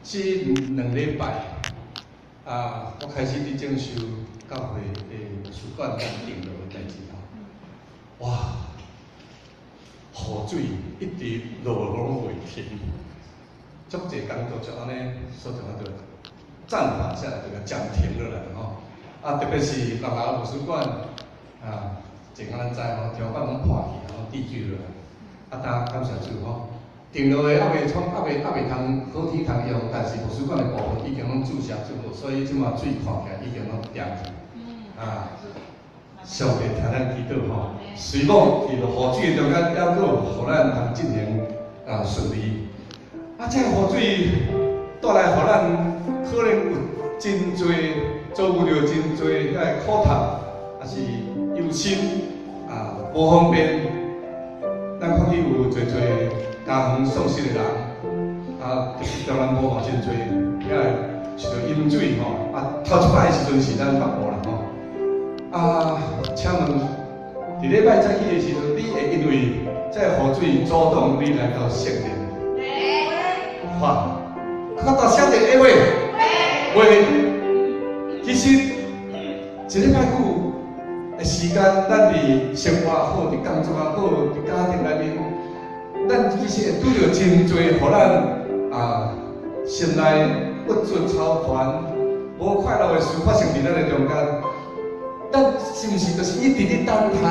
这2礼拜我开始伫正修教会的图书馆咱订落的代志吼，哇，雨水一直落拢袂停，足侪工作就安尼所从就暂缓下来，就甲暂停落来吼。特别是南华图书馆前咱知吼，条板拢破去，然后地基落来。当感谢主吼，订落的还袂通好天通用，但是图书馆的部分已经拢注销做好，所以即马水看起来已经拢掂去。上帝听咱祈祷吼，随望伫落雨水的中间，还佫互咱通进行顺利。这雨水带来互咱可能有真侪遭遇到真侪遐苦痛，也是忧心无方便。咱看见有侪家园丧失的人，特别中南部嘛真侪，遐受到淹水吼。头一摆的时阵是咱北部啦吼。请问，伫礼拜早起的时阵，你会因为这雨水阻挡你来到圣殿？较到圣殿会袂？会。其实一礼拜久的时间，咱伫生活好，伫工作也好，伫家庭内面，咱其实会拄到真侪，互咱心内不准操团、无快乐的事发生伫咱的中间。咱是毋是就是一直咧等待？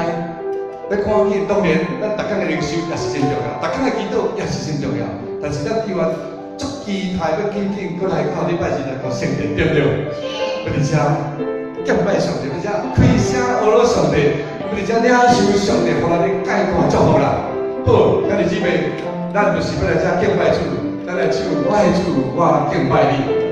要看见，当然，咱逐天的灵修也是真重要，逐天的祈祷也是真重要。但是咱永远足期待要紧过来到礼拜日来到圣殿，对不对？要伫遮敬拜上帝，要伫遮开声学罗上帝，要伫遮领受上帝互咱的介大祝福啦。好，兄弟姊妹，咱就是要来遮敬拜主，咱来唱我的主，我敬拜你。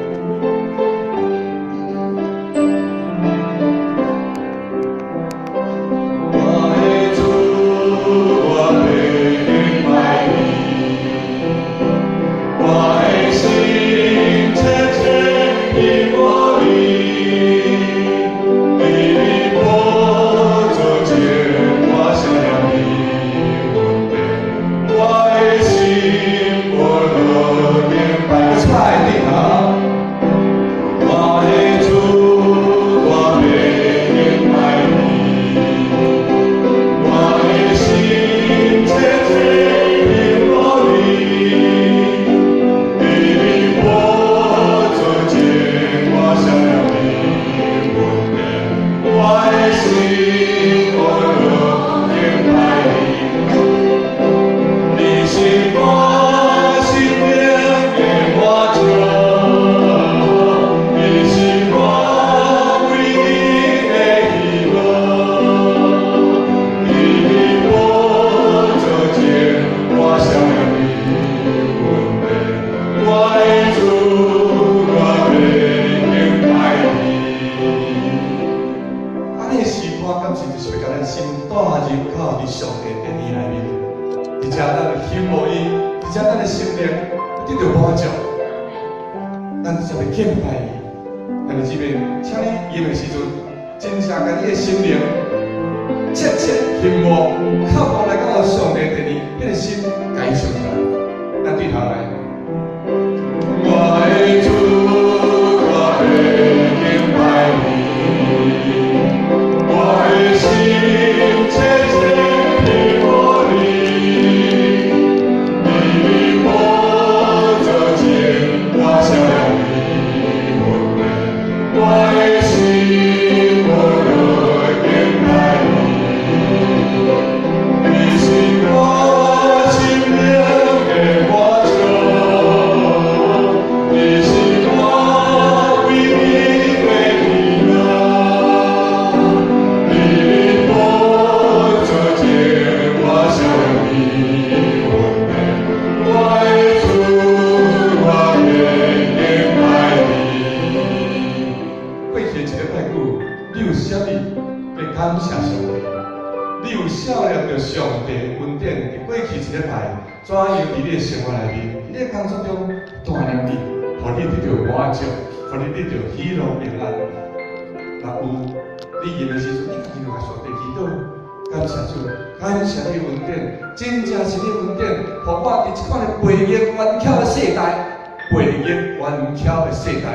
培育圆巧的世代，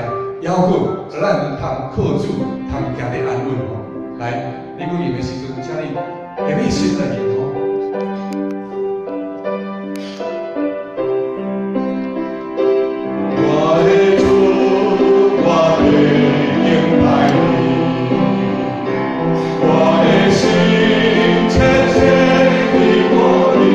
还佫咱通靠主，通行得安稳吼。来，你讲念的时阵，请你下面心来念吼。我的主，我的敬拜你，我的心深深地过你。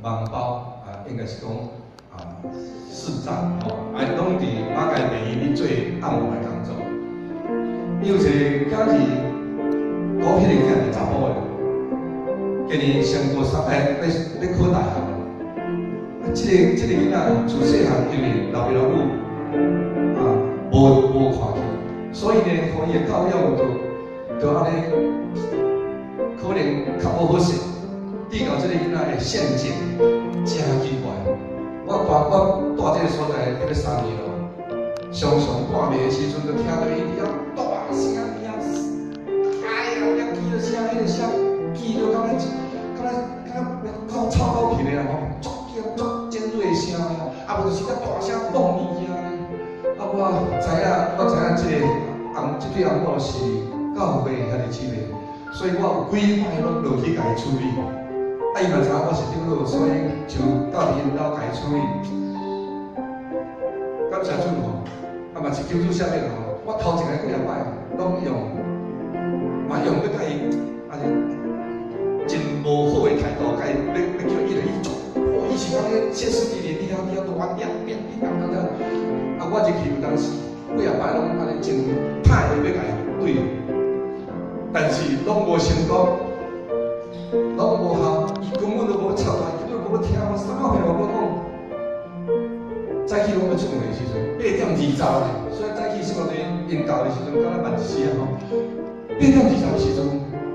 盲包应该是讲视障拢伫马街第一咧做按摩的工作。有一个家己高迄个囝是查某的，今年升高三，要考大学了。这个囡仔自细汉因为老爸老母无看起，所以呢，互伊的教养就安尼，可能较无好势。遇到这个囡仔的陷阱，真奇怪。我住这个所在迄个3年咯，常常半暝的时阵，就听到伊伫遐大声尔，哎呀，遐记到声，迄个声记到敢若臭狗皮的啦吼，足尖锐的声啊，啊无就是较大声讲伊啊。我知影这个这对翁某是教会遐个姊妹，所以我有几摆拢落去甲伊处理。伊嘛知影我是长老，所以就到因兜甲伊处理。感谢主吼，嘛是求主赦免吼。我头一个几摆拢用要甲伊安尼真无好的态度，甲伊要叫伊来去做。伊是讲咧歇斯底里，你遐乱变等。我入去有当时几摆拢安尼真歹的要甲伊对，但是拢无成功。拢无效，伊根本都无插台，根本无听我啥话无讲。早起拢要出门的时阵，8点20咧，所以早起什么对因教的时阵，敢若慢一时啊吼。8点20的时阵，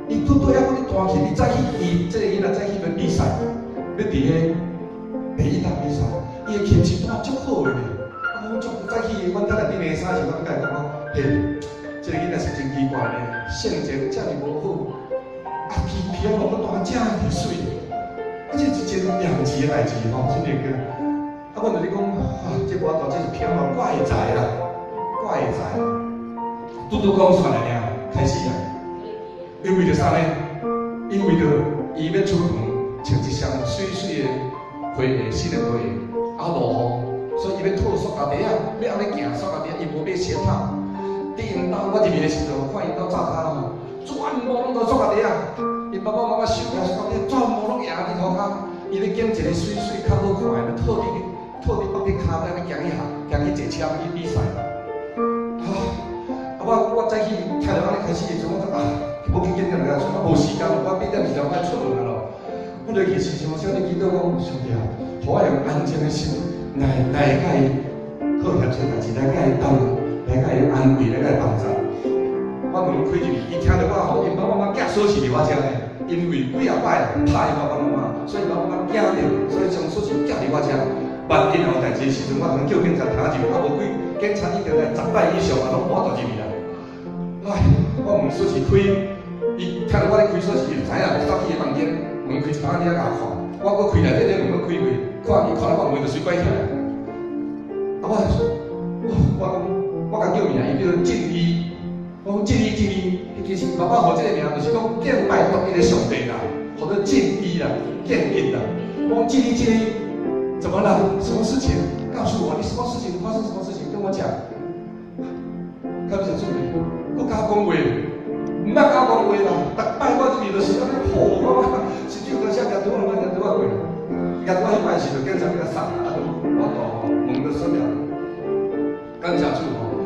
伊拄要我咧弹琴，伊早起伊这个囡仔早起要比赛，要伫个第一场比赛，伊的琴是弹足好的咧。我早起，阮等下伫下3时，我甲伊讲嘿，这个囡仔是真奇怪咧，性情遮尔无好。皮啊，我弹遮尔水，这是一件良奇的代志吼，真个个。我就是讲，这我大这是飘啊，我会知啦，我会知。拄讲出来尔，开始啊。因为着啥呢？因为着伊要出门穿一双水水的皮新的皮，落雨，所以伊要套塑胶袋啊，要安尼行塑胶袋，伊无买鞋套。伫因兜我入面的时阵，看因兜灶骹吼。全部拢都塑胶袋啊！因爸爸妈妈收起塑胶袋，全部拢压伫涂骹。伊咧拣一个水较好看的，套伫北边骹安尼行去坐车去比赛。我早起听到安尼开始的时阵，我讲要去紧点来出，无时间，我8点20爱出门啊咯。我落去时阵，我想你祈祷讲，上帝啊，互我用安静的心来甲伊好协做代志，来甲伊斗，来甲伊安慰，来甲伊帮助。我门开入去，伊听到我吼，因爸爸妈妈寄锁匙伫我遮呢，因为几啊摆拍因爸爸妈妈，所以爸爸妈妈惊着，所以将锁匙寄伫我遮。万一有代志的时阵，我可能叫警察查入，无几警察已经来10摆以上啊，拢摸到入去啦。我门锁匙开，伊听到我咧开锁匙，就知影走去伊房间，门开一半仔甲我看，我搁开内底门搁开开，看伊看到我门就随拐起来。我甲叫名，伊叫正义。我讲正义，其实爸爸互这个名，就是讲敬拜独一个上帝啦，或者正义啦、敬义啦。我讲正义，怎么了？什么事情？告诉我，你什么事情？发生什么事情？跟我讲。感谢主，我敢讲话，唔捌敢讲话啦。逐摆我入去就是安尼吼我，甚至有当时夹拄我过，夹拄我迄摆时就经常给他杀啊，我到问个什么？感谢主吼，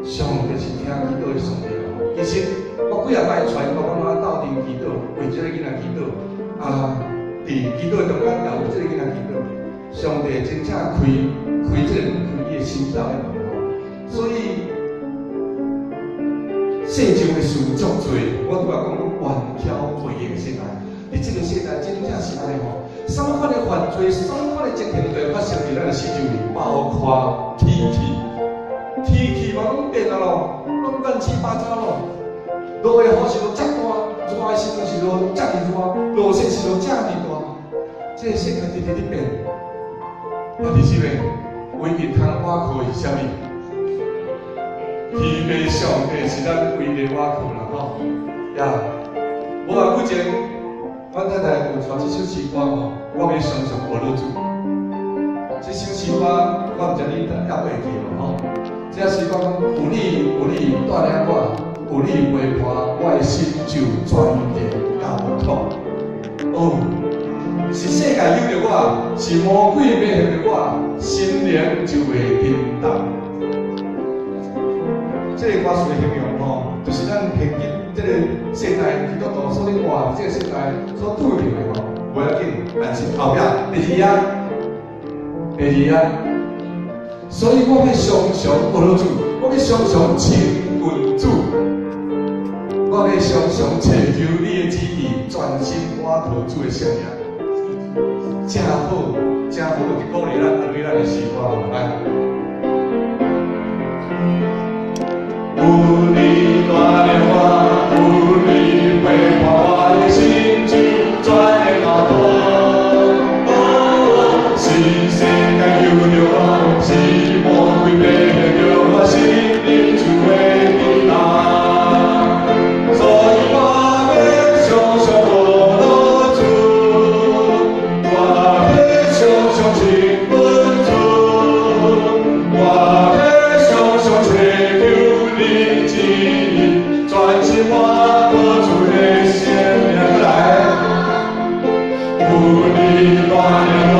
上帝是听祈祷的上帝吼。其实我几啊摆带爸爸妈妈斗阵祈祷，为这个囡仔祈祷啊，伫祈祷中间也为这个囡仔祈祷。上帝真正开这个门，开伊的心脏的门吼，所以。世上的事足多，我拄仔讲冤挑背的世代，伫这个世代真正是安尼吼，什么款的犯罪，什么款的情形都会发生伫咱的四周围，包括天气嘛拢变啊咯，拢乱七八糟咯。落的雨是落遮大，热的时阵是落遮尔大，落雪是落遮尔大，这个世界直直伫变。啊，弟兄们，唯一通瓦靠是啥物？天父上帝是咱唯一瓦靠啦吼，呀！无偌久前，阮太太有传这首诗歌吼，我要常常活落主。这首诗歌我毋知你还会记无吼？这诗歌讲有你带领我，有你陪伴，我的心就专地交托。哦，是世界有着我，是魔鬼迷惑着我，心灵就会平淡。这个歌词的形容吼，就是咱平均这个世代基督徒所咧活这个世代所拄着的吼，无要紧，但是后壁第二啊，所以我要常常活落主，我要常常亲近主，我要常常祈求你的旨意，专心倚靠主的圣名，真好，就鼓励咱安慰咱的诗歌来。有你带领我，有你陪伴我的心就专的交托。哦，是世界救着我，是魔鬼迷惑着我，心灵就会平淡。所以我要常常活落主，我要常常亲近主，我要常常祈求。你旨意，专心倚靠主的圣名来。有你带领我，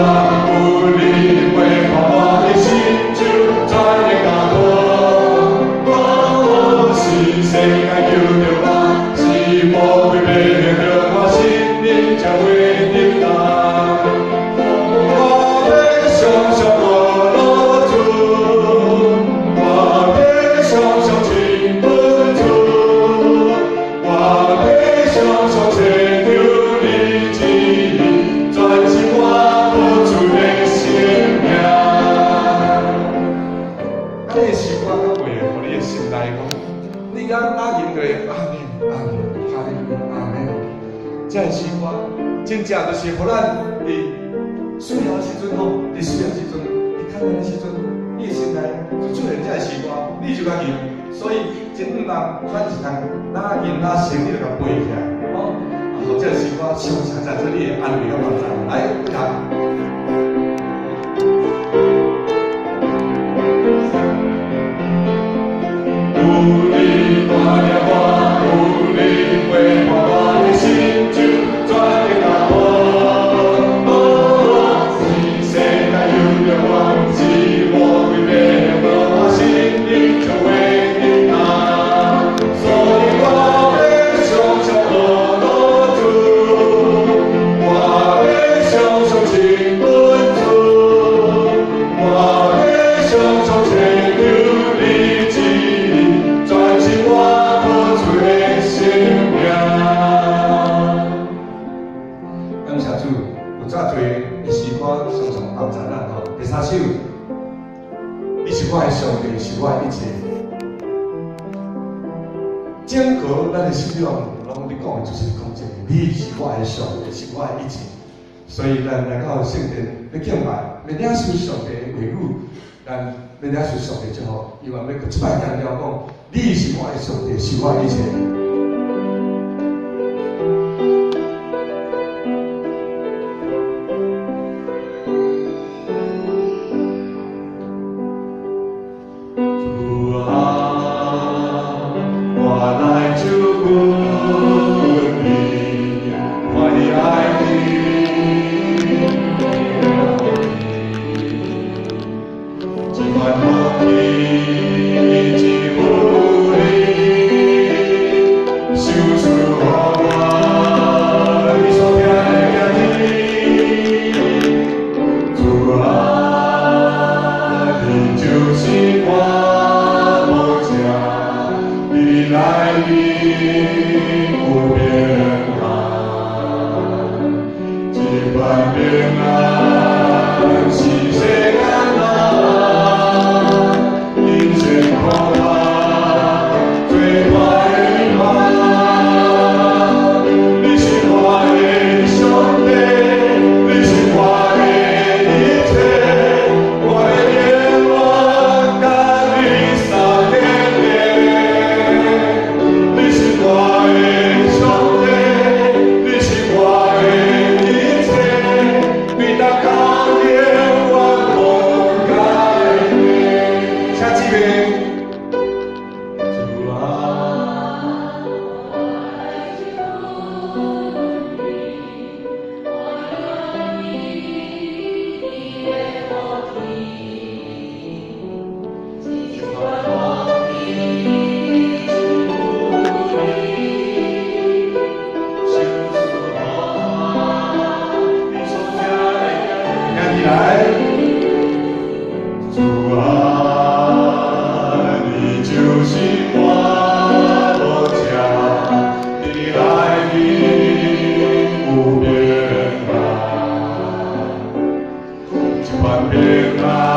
有你陪伴我的心就专的交托。哦，是世界救着我，是魔鬼迷惑着我，心灵才会平淡。我要常常活落主，我要常常。这个诗歌真正就是互咱伫需要的时阵吼，伫需要的时阵，伫困难的时阵，你的心内就出现这个诗歌，你就甲念。所以真毋通咱是通哪念哪成，你就甲背起来，吼。互这个诗歌常常在这里安慰个帮助。来，不谈。有你带领我，有你陪伴我的心就专的交托。哦，是世界有着我，是魔鬼迷惑着我，心灵就会平淡。所以我要常常活落主，我要常常亲近主，我要常常祈求你旨意，专心倚靠主的圣名。感谢主，有遮多的诗歌常常帮助咱吼。第三首，你是我的上帝，是我的一切。整个咱的信仰，拢咧讲的就是讲这个，你是我的上帝，是我的一切。所以咱来到圣殿，要敬拜，要领受上帝的话语，咱要了是上帝就好，伊话要一摆强调讲，你是我的上帝，是我的一切。万变啊。